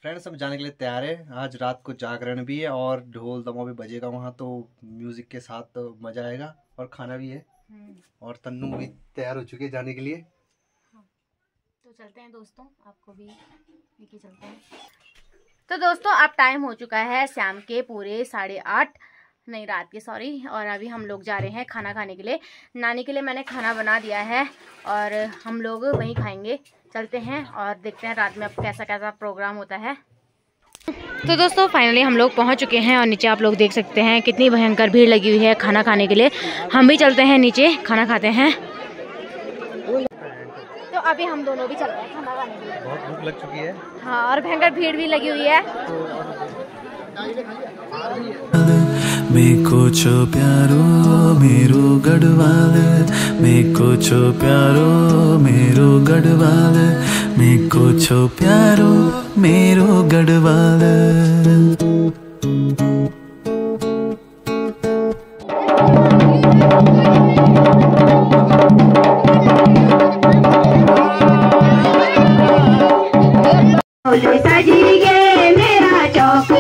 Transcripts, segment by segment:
Friends हम जाने के लिए तैयार है। आज रात को जागरण भी है और ढोल दमा भी बजेगा वहाँ, तो म्यूजिक के साथ तो मजा आएगा और खाना भी है। और तन्नू भी तैयार हो चुके हैं जाने के लिए। तो चलते हैं दोस्तों, आपको भी लेके चलते हैं। तो दोस्तों अब टाइम हो चुका है शाम के पूरे 8:30, नहीं रात के सॉरी। और अभी हम लोग जा रहे हैं खाना खाने के लिए। नानी के लिए मैंने खाना बना दिया है और हम लोग वहीं खाएंगे। चलते हैं और देखते हैं रात में अब कैसा कैसा प्रोग्राम होता है। तो दोस्तों फाइनली हम लोग पहुंच चुके हैं और नीचे आप लोग देख सकते हैं कितनी भयंकर भीड़ लगी हुई है खाना खाने के लिए। हम भी चलते हैं नीचे खाना खाते हैं। तो अभी हम दोनों भी चल रहे हैं खाना खाने के लिए। बहुत भूख लग चुकी है। हाँ और भयंकर भीड़ भी लगी हुई है। मेको छो प्यारो मेरो गढ़वाल, मेको छो प्यारो मेरो गढ़वाल, मेको छो प्यारो मेरो गढ़वाल। सजी गे मेरा चौक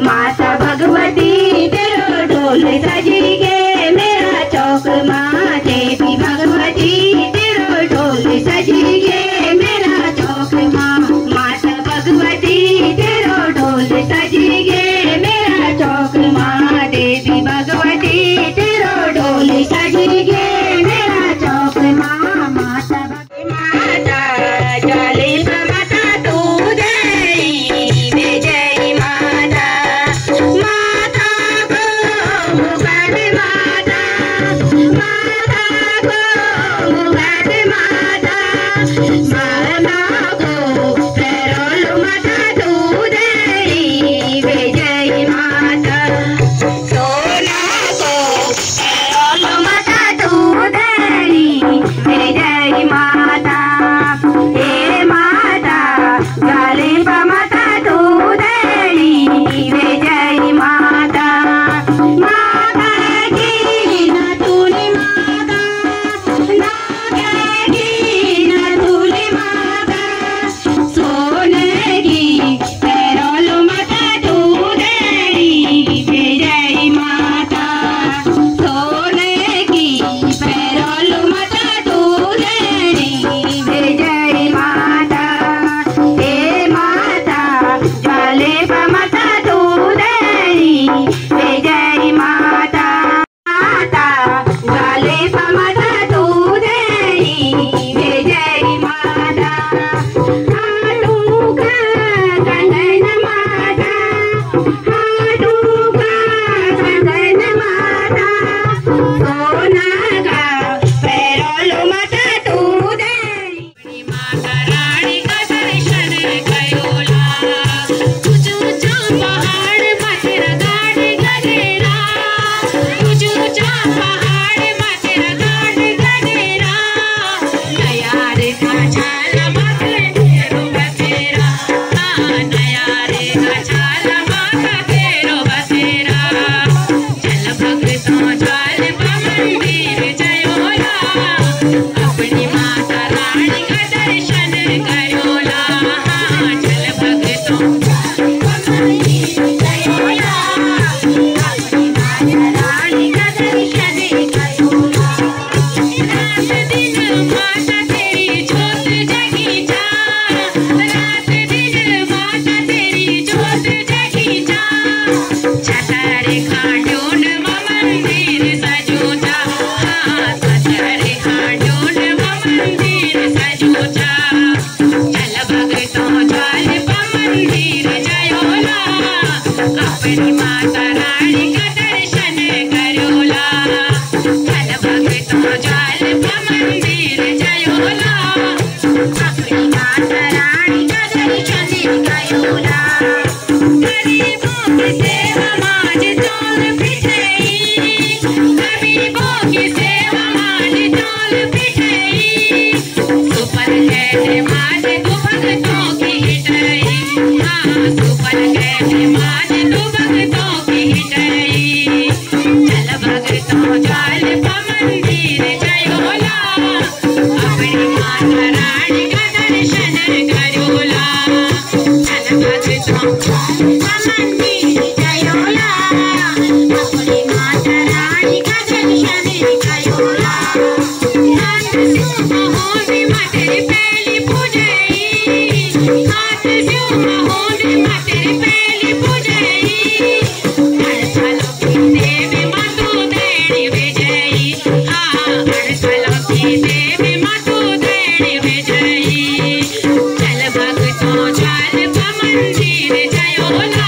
माता भगवती तेरो ढोल सजी गे मेरा चौक माँ देवी भगवती तेरो ढोल सजी गे मेरा चौक माँ माता भगवती तेरो ढोल सजी गे मेरा चौक माँ देवी भगवती तेरो ढोल सजी गे मेरा चौक माँ माता माता जाले रानी का दर्शन करोला। चल भगतो चल मंदिर जयोला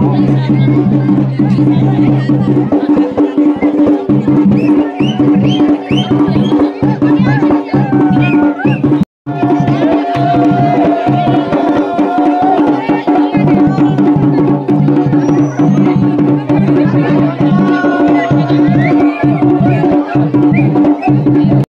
है।